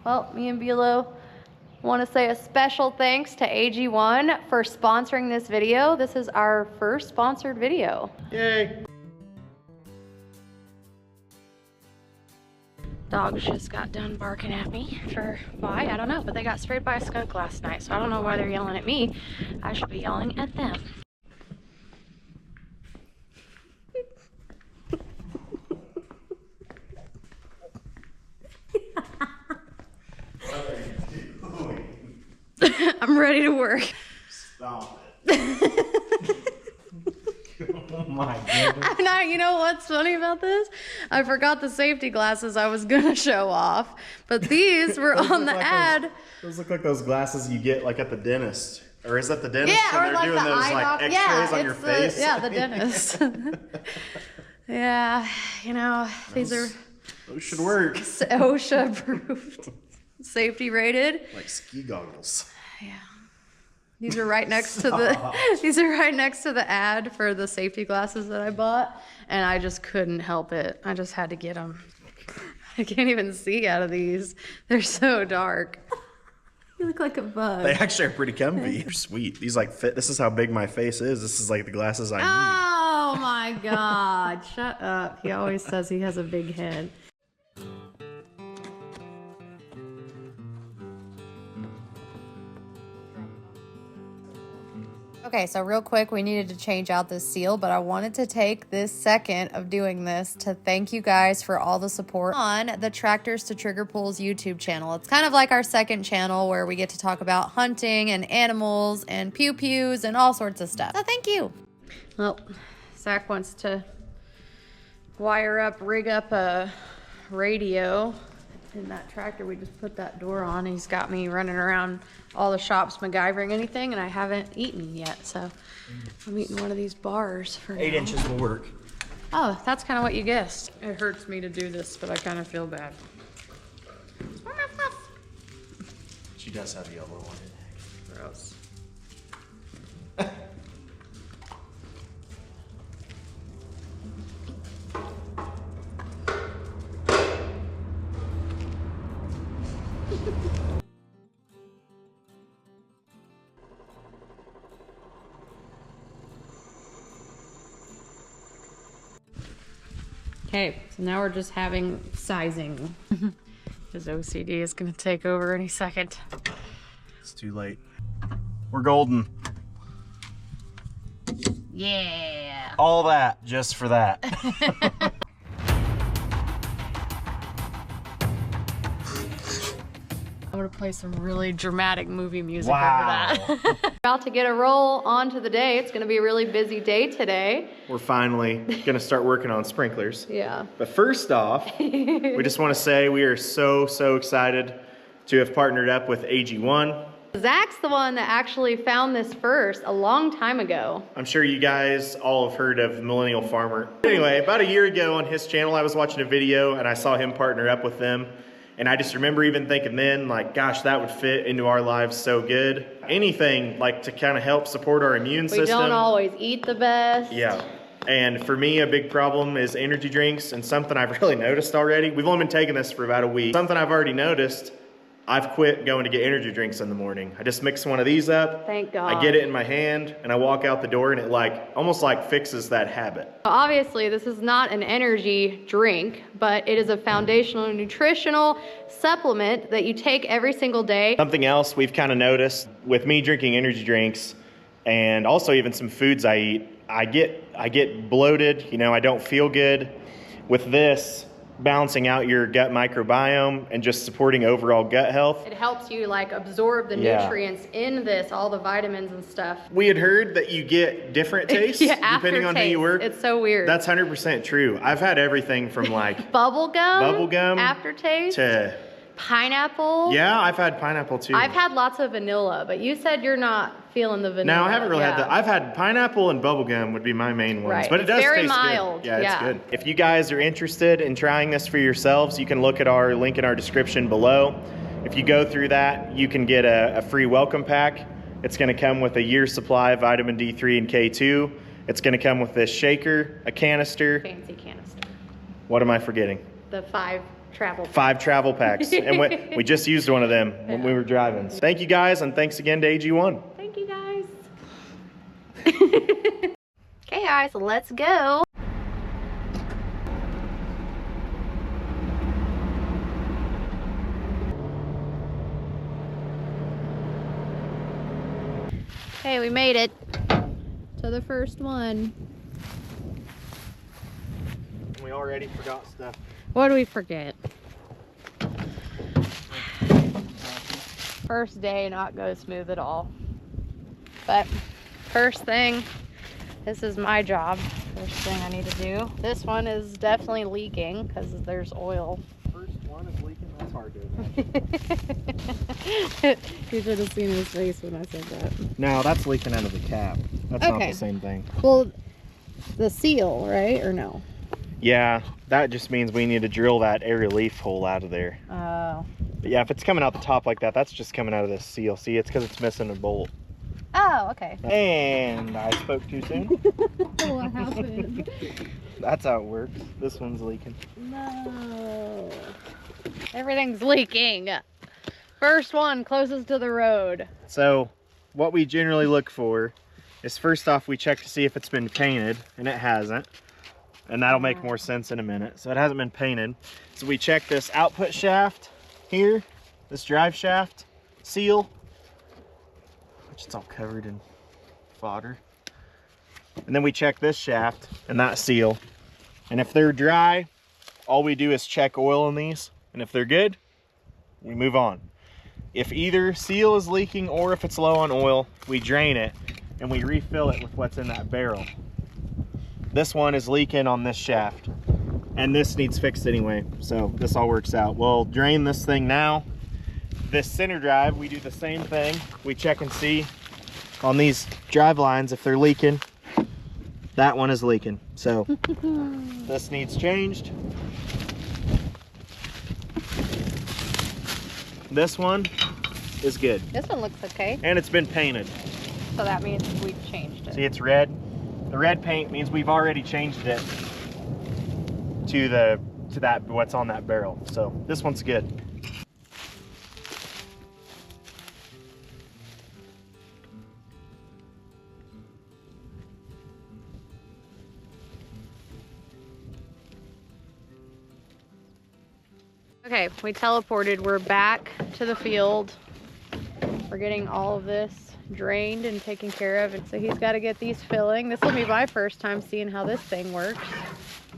Well, me and Bulow want to say a special thanks to AG1 for sponsoring this video. This is our first sponsored video. Yay! Dogs just got done barking at me for why, I don't know, but they got sprayed by a skunk last night, so I don't know why they're yelling at me. I should be yelling at them. I'm ready to work. Stop it. Oh my goodness. I'm not, you know what's funny about this? I forgot the safety glasses I was gonna show off, but these were on the ad. Those look like those glasses you get like at the dentist. Or is that the dentist? Yeah, and or like doing the those eye like doc. x-rays on your face? Yeah, the dentist. Yeah, you know, these are those should work. OSHA approved, safety rated. Like ski goggles. Yeah. These are right next to the ad for the safety glasses that I bought, and I just couldn't help it. I just had to get them. I can't even see out of these. They're so dark. You look like a bug. They actually are pretty comfy. They're sweet. These like fit. This is how big my face is. This is like the glasses I need. Oh my God. Shut up. He always says he has a big head. Okay, so real quick, we needed to change out this seal, but I wanted to take this second of doing this to thank you guys for all the support on the Tractors to Trigger Pulls YouTube channel. It's kind of like our second channel where we get to talk about hunting and animals and pew-pews and all sorts of stuff. So thank you. Well, Zach wants to rig up a radio in that tractor. We just put that door on. He's got me running around all the shops MacGyvering anything, and I haven't eaten yet, so I'm eating one of these bars for 8 now. inches will work. Oh, that's kind of what you guessed. It hurts me to do this, but I kind of feel bad. She does have yellow on it. Gross. Okay, so now we're just having sizing. His OCD is gonna take over any second. It's too late. We're golden. Yeah. All that just for that. I'm gonna play some really dramatic movie music Wow. over that. About to get a roll onto the day. It's gonna be a really busy day today. We're finally gonna start working on sprinklers. Yeah. But first off, we just want to say we are so excited to have partnered up with AG1. Zach's the one that actually found this first a long time ago. I'm sure you guys all have heard of Millennial Farmer. Anyway, about a year ago on his channel, I was watching a video and I saw him partner up with them. And I just remember even thinking then, like, gosh, that would fit into our lives so good. Anything like to kind of help support our immune system. We don't always eat the best. Yeah. And for me, a big problem is energy drinks, and something I've really noticed already. We've only been taking this for about a week. Something I've already noticed, I've quit going to get energy drinks in the morning. I just mix one of these up. Thank God. I get it in my hand and I walk out the door and it almost fixes that habit. Obviously, this is not an energy drink, but it is a foundational nutritional supplement that you take every single day. Something else we've kind of noticed with me drinking energy drinks and also even some foods I eat, I get bloated, you know, I don't feel good. With this, balancing out your gut microbiome and just supporting overall gut health. It helps you absorb the nutrients in this, all the vitamins and stuff. We had heard that you get different tastes depending on who you work. It's so weird. That's 100% true. I've had everything from bubble gum aftertaste to pineapple. Yeah, I've had pineapple too. I've had lots of vanilla, but you said you're not feeling the vanilla. No, I haven't really had that. I've had pineapple and bubblegum would be my main ones. Right. But it does very taste mild. good. Yeah, it's good. If you guys are interested in trying this for yourselves, you can look at our link in our description below. If you go through that, you can get a free welcome pack. It's going to come with a year's supply of vitamin D3 and K2. It's going to come with this shaker, a canister. Fancy canister. What am I forgetting? The 5 5 travel packs. And we just used one of them when we were driving. So thank you guys, and thanks again to AG1. Thank you guys. Okay guys, let's go. Okay, we made it to the first one. We already forgot stuff. What do we forget? First day not go smooth at all. But first thing, this is my job. First thing I need to do. This one is definitely leaking because there's oil. First one is leaking, that's hard to imagine. You should have seen his face when I said that. No, that's leaking out of the cap. That's not the same thing. Well, the seal, right? Or no? Yeah, that just means we need to drill that air relief hole out of there. Oh. But yeah, if it's coming out the top like that, that's just coming out of this seal. See, it's because it's missing a bolt. Oh, okay. And I spoke too soon. What happened? That's how it works. This one's leaking. No. Everything's leaking. First one closest to the road. So what we generally look for is, first off, we check to see if it's been painted, and it hasn't. And that'll make more sense in a minute. So it hasn't been painted. So we check this output shaft here, this drive shaft seal, which it's all covered in fodder. And then we check this shaft and that seal. And if they're dry, all we do is check oil in these. And if they're good, we move on. If either seal is leaking or if it's low on oil, we drain it and we refill it with what's in that barrel. This one is leaking on this shaft, and this needs fixed anyway, so this all works out. We'll drain this thing now. This center drive, we do the same thing. We check and see on these drive lines if they're leaking. That one is leaking, so this needs changed. This one is good. This one looks okay. And it's been painted. So that means we've changed it. See, it's red. The red paint means we've already changed it to that what's on that barrel. So this one's good. Okay, we teleported. We're back to the field. We're getting all of this drained and taken care of, and so he's got to get these filling. This will be my first time seeing how this thing works.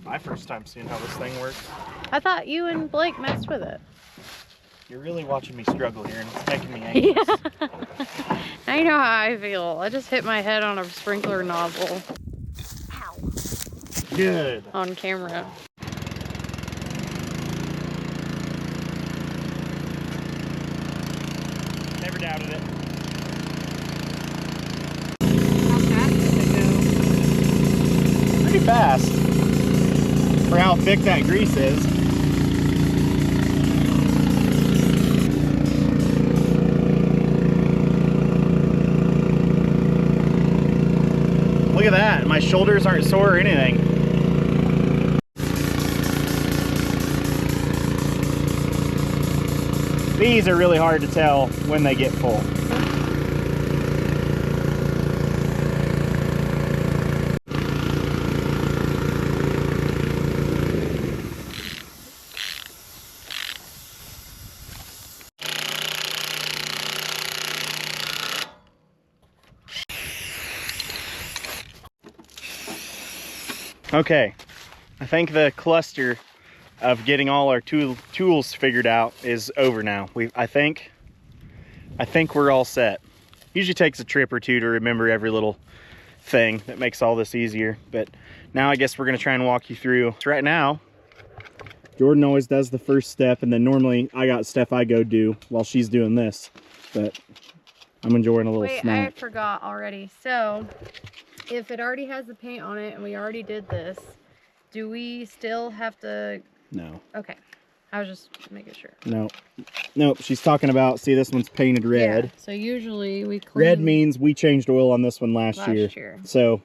My first time seeing how this thing works. I thought you and Blake messed with it. You're really watching me struggle here, and it's making me anxious. Yeah. I know how I feel. I just hit my head on a sprinkler nozzle. Ow. Good. On camera. Never doubted it. Pretty fast for how thick that grease is. Look at that, my shoulders aren't sore or anything. These are really hard to tell when they get full. Okay, I think the cluster of getting all our tools figured out is over now. I think we're all set. Usually takes a trip or two to remember every little thing that makes all this easier, but now I guess we're gonna try and walk you through. So right now, Jordan always does the first step, and then normally I got stuff I go do while she's doing this, but I'm enjoying a little snack. I forgot already. So if it already has the paint on it and we already did this, do we still have to? No. Okay. I was just making sure. No. Nope. She's talking about, see, this one's painted red. Yeah, so usually we clean. Red means we changed oil on this one last year. So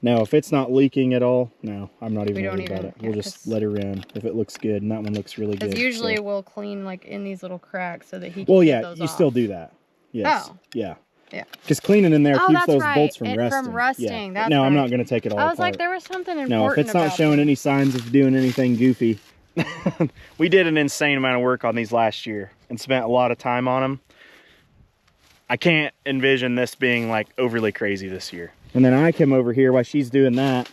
Now, if it's not leaking at all, no, I'm not even We don't worried about even- it. yeah, We'll just let her run if it looks good, and that one looks really good. Because usually so. we'll clean like in these little cracks so that he can Well, get yeah, those you off. still do that. Yes. Oh. Yeah. Yeah. Because cleaning in there Oh, keeps that's those right. bolts from From rusting. rusting. Yeah. That's no, I'm right. not going to take it all I was apart. like, there was something important No, if it's not showing any signs of doing anything goofy. We did an insane amount of work on these last year and spent a lot of time on them. I can't envision this being like overly crazy this year. And then I come over here while she's doing that,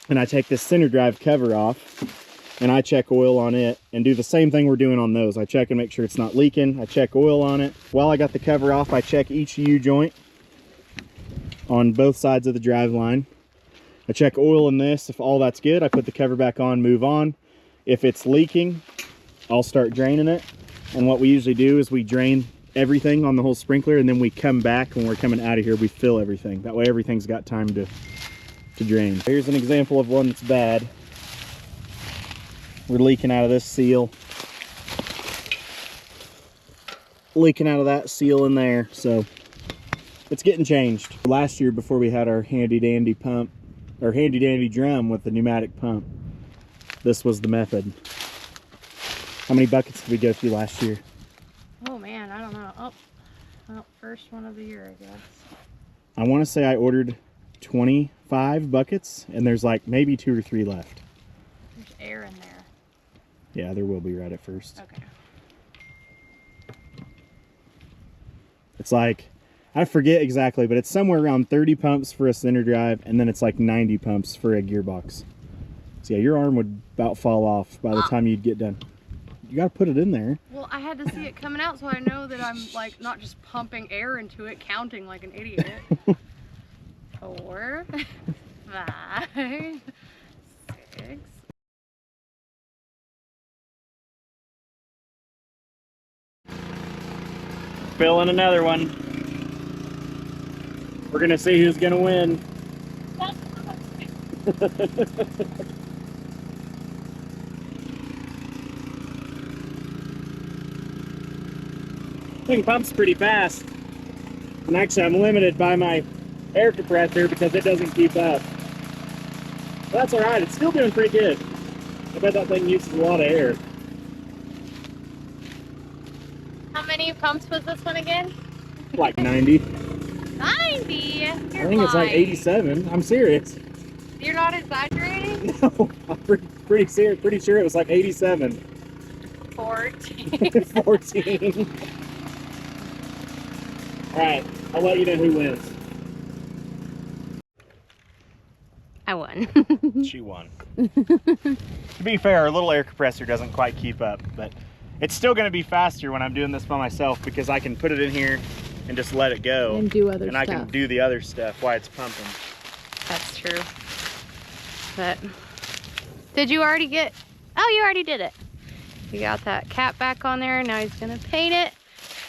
and I take this center drive cover off, and I check oil on it and do the same thing we're doing on those. I check and make sure it's not leaking. I check oil on it. While I got the cover off, I check each U-joint on both sides of the drive line. I check oil in this. If all that's good, I put the cover back on, move on. If it's leaking, I'll start draining it. And what we usually do is we drain everything on the whole sprinkler, and then we come back when we're coming out of here, we fill everything. That way everything's got time to drain. Here's an example of one that's bad. We're leaking out of this seal. Leaking out of that seal in there, so it's getting changed. Last year, before we had our handy dandy pump, or handy dandy drum with the pneumatic pump, this was the method. How many buckets did we go through last year? Oh man, I don't know. Oh, well, first one of the year, I guess. I want to say I ordered 25 buckets, and there's like maybe 2 or 3 left. There's air in there. Yeah, there will be right at first. Okay. It's like, I forget exactly, but it's somewhere around 30 pumps for a center drive, and then it's like 90 pumps for a gearbox. So yeah, your arm would about fall off by the time you'd get done. You gotta put it in there. Well, I had to see it coming out so I know that I'm like not just pumping air into it, counting like an idiot. 4, 5, 6. Filling another one. We're gonna see who's gonna win. Thing pumps pretty fast, and actually I'm limited by my air compressor because it doesn't keep up. But that's all right. It's still doing pretty good. I bet that thing uses a lot of air. How many pumps was this one again? Like 90. 90? I think it's like 87. I'm serious. You're not exaggerating? No, I'm pretty serious. Pretty sure it was like 87. 14. 14. All right, I'll let you know who wins. I won. She won. To be fair, our little air compressor doesn't quite keep up, but it's still going to be faster when I'm doing this by myself because I can put it in here and just let it go. And do other and stuff. I can do the other stuff while it's pumping. That's true. But did you already get, oh, you already did it. You got that cap back on there. Now he's going to paint it.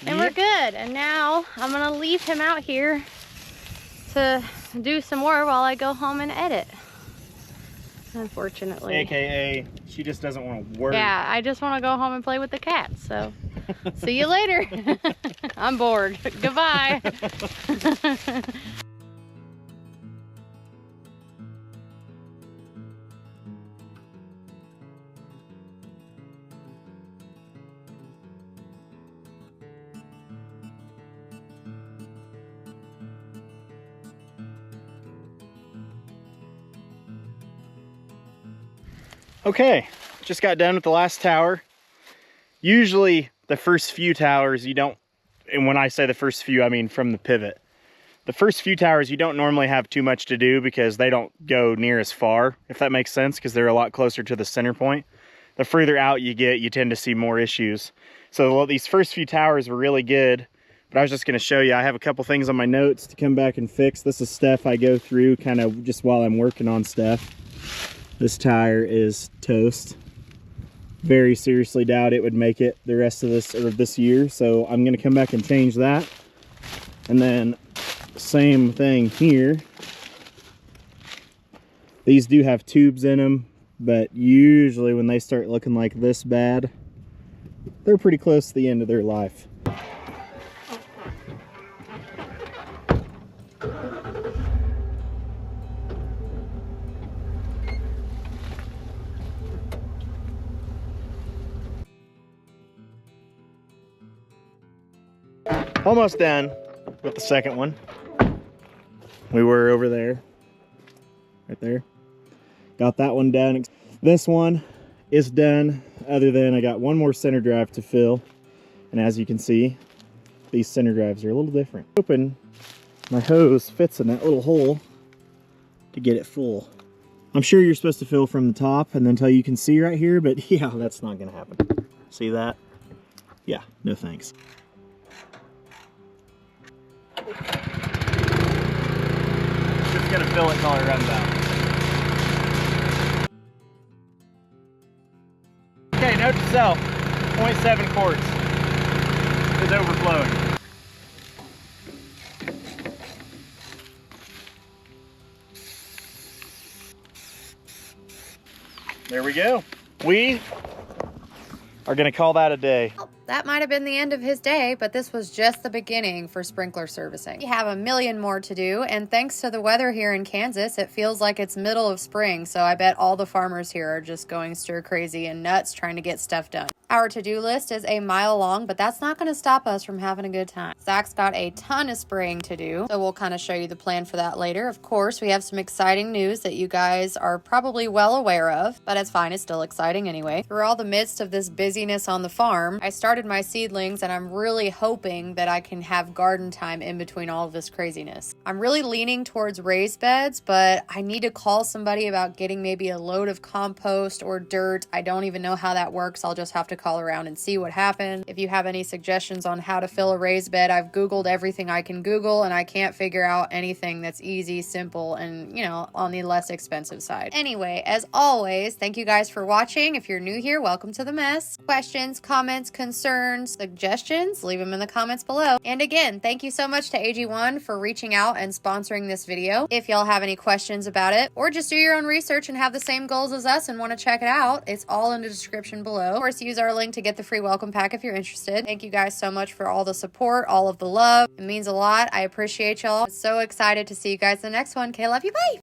And we're good. And now I'm going to leave him out here to do some more while I go home and edit. Unfortunately. AKA, she just doesn't want to work. Yeah, I just want to go home and play with the cats. So see you later. I'm bored. Goodbye. Okay, just got done with the last tower. Usually the first few towers you don't, and when I say the first few, I mean from the pivot. The first few towers you don't normally have too much to do because they don't go near as far, if that makes sense, because they're a lot closer to the center point. The further out you get, you tend to see more issues. So these first few towers were really good, but I was just gonna show you, I have a couple things on my notes to come back and fix. This is stuff I go through kind of just while I'm working on stuff. This tire is toast. Very seriously doubt it would make it the rest of this year, so I'm gonna come back and change that. And then same thing here. These do have tubes in them, but usually when they start looking like this bad, they're pretty close to the end of their life. Almost done with the second one. We were over there, right there. Got that one done. This one is done, other than I got one more center drive to fill. And as you can see, these center drives are a little different. Open, my hose fits in that little hole to get it full. I'm sure you're supposed to fill from the top and until you can see right here, but yeah, that's not gonna happen. See that? Yeah, no thanks. Just gonna fill it until it runs out. Okay, note to self, 0.7 quarts is overflowing. There we go. We are gonna call that a day. Well, that might have been the end of his day, but this was just the beginning for sprinkler servicing. We have a million more to do, and thanks to the weather here in Kansas, it feels like it's middle of spring, so I bet all the farmers here are just going stir crazy and nuts trying to get stuff done. Our to-do list is a mile long, but that's not going to stop us from having a good time. Zach's got a ton of spraying to do, so we'll kind of show you the plan for that later. Of course, we have some exciting news that you guys are probably well aware of, but it's fine, it's still exciting anyway. Through all the midst of this busyness on the farm, I started my seedlings, and I'm really hoping that I can have garden time in between all of this craziness. I'm really leaning towards raised beds, but I need to call somebody about getting maybe a load of compost or dirt. I don't even know how that works. I'll just have to call around and see what happens. If you have any suggestions on how to fill a raised bed, I've Googled everything I can Google, and I can't figure out anything that's easy, simple, and, you know, on the less expensive side. Anyway, as always, thank you guys for watching. If you're new here, welcome to the mess. Questions, comments, concerns, suggestions, leave them in the comments below. And again, thank you so much to AG1 for reaching out and sponsoring this video. If y'all have any questions about it, or just do your own research and have the same goals as us and want to check it out, it's all in the description below. Of course, use our link to get the free welcome pack if you're interested. Thank you guys so much for all the support, all of the love. It means a lot. I appreciate y'all. I'm so excited to see you guys in the next one. Okay, love you. Bye.